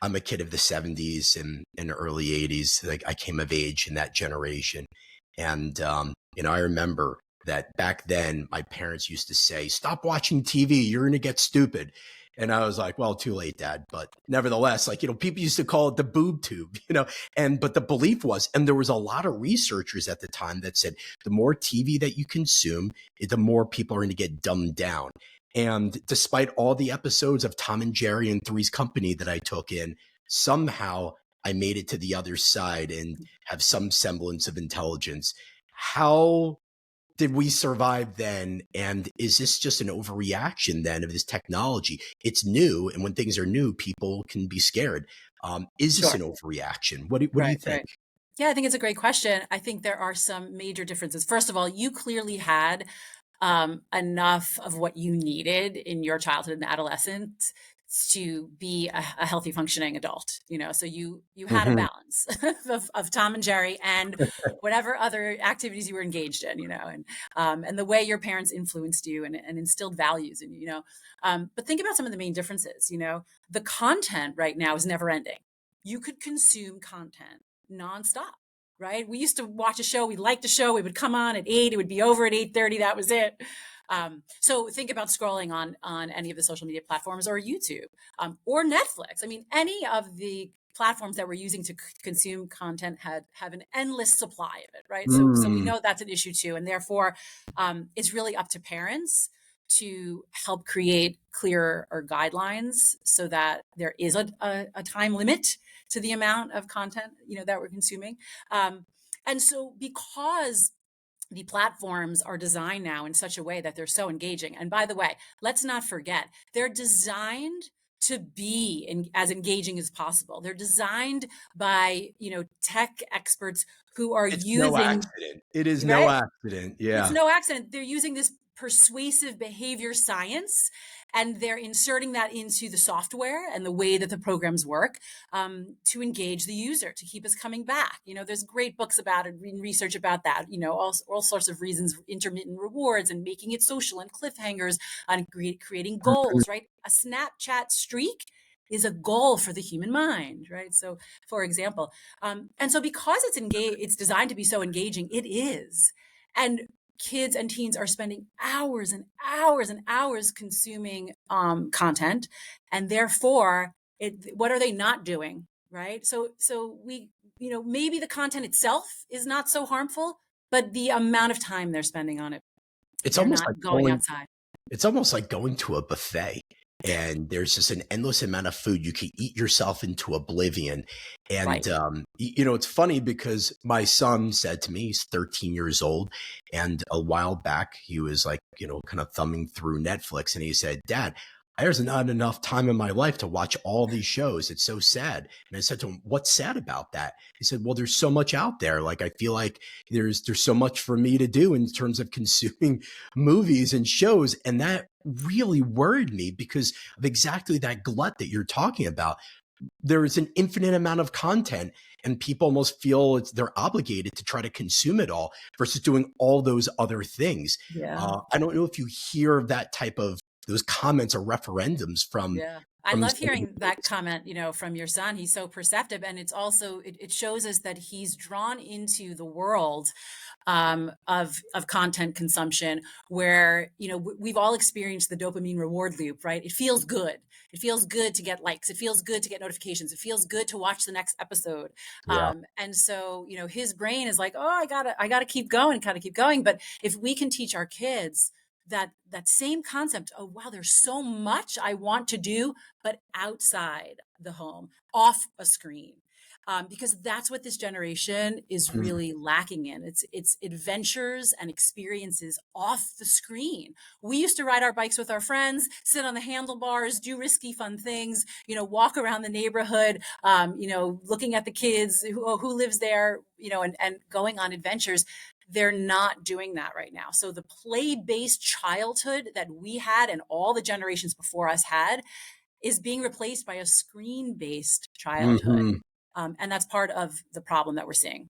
I'm a kid of the 70s and early 80s. Like I came of age in that generation. And, I remember that back then my parents used to say, stop watching TV. You're going to get stupid. And I was like, well, too late, dad. But nevertheless, like, people used to call it the boob tube, but the belief was, and there was a lot of researchers at the time that said the more TV that you consume, the more people are going to get dumbed down. And despite all the episodes of Tom and Jerry and Three's Company that I took in, somehow I made it to the other side and have some semblance of intelligence. How did we survive then? And is this just an overreaction then of this technology? It's new. And when things are new, people can be scared. Is this Sure. an overreaction? What do you Right, think? right. Yeah, I think it's a great question. I think there are some major differences. First of all, you clearly had enough of what you needed in your childhood and adolescence to be a healthy functioning adult, so you had a Mhm. balance of Tom and Jerry and whatever other activities you were engaged in, and the way your parents influenced you and instilled values in you, but think about some of the main differences. The content right now is never ending. You could consume content nonstop. Right? We used to watch a show. We liked a show. It would come on at 8. It would be over at 8:30. That was it. So think about scrolling on any of the social media platforms or YouTube, or Netflix. I mean, any of the platforms that we're using to consume content have an endless supply of it, right? So we Mm. know that's an issue too, and therefore, it's really up to parents to help create clearer or guidelines so that there is a time limit to the amount of content that we're consuming. And so because the platforms are designed now in such a way that they're so engaging. And by the way, let's not forget, they're designed to be as engaging as possible. They're designed by, tech experts who are It's no using, accident. It is no right? accident. It's Yeah. no accident. They're using this persuasive behavior science and they're inserting that into the software and the way that the programs work, to engage the user, to keep us coming back. There's great books about it, research about that, all sorts of reasons, intermittent rewards and making it social and cliffhangers and creating Mhm. goals, right? A Snapchat streak is a goal for the human mind, right? So, for example, and so because it's designed to be so engaging, it is. And kids and teens are spending hours and hours and hours consuming content, and therefore, what are they not doing, right? So we, maybe the content itself is not so harmful, but the amount of time they're spending on it. It's They're almost like not going going outside. It's almost like going to a buffet and there's just an endless amount of food. You can eat yourself into oblivion. And, Right. it's funny because my son said to me, he's 13 years old. And a while back, he was like, kind of thumbing through Netflix and he said, Dad, there's not enough time in my life to watch all these shows. It's so sad. And I said to him, what's sad about that? He said, well, there's so much out there. Like, I feel like there's so much for me to do in terms of consuming movies and shows. And that really worried me because of exactly that glut that you're talking about. There is an infinite amount of content and people almost feel they're obligated to try to consume it all versus doing all those other things. Yeah. I don't know if you hear that type of those comments or referendums Yeah. I from love some of the hearing that kids. comment, from your son. He's so perceptive. And it's also, it shows us that he's drawn into the world of content consumption where, we've all experienced the dopamine reward loop, right? It feels good. It feels good to get likes. It feels good to get notifications. It feels good to watch the next episode. Yeah. And so, his brain is like, oh, I gotta keep going, kind of keep going. But if we can teach our kids that same concept, oh wow, there's so much I want to do but outside the home, off a screen, because that's what this generation is Mhm. really lacking in. It's adventures and experiences off the screen. We used to ride our bikes with our friends, sit on the handlebars, do risky fun things, walk around the neighborhood, looking at the kids who lives there, and going on adventures. They're not doing that right now. So the play-based childhood that we had and all the generations before us had is being replaced by a screen-based childhood. Mhm. And that's part of the problem that we're seeing.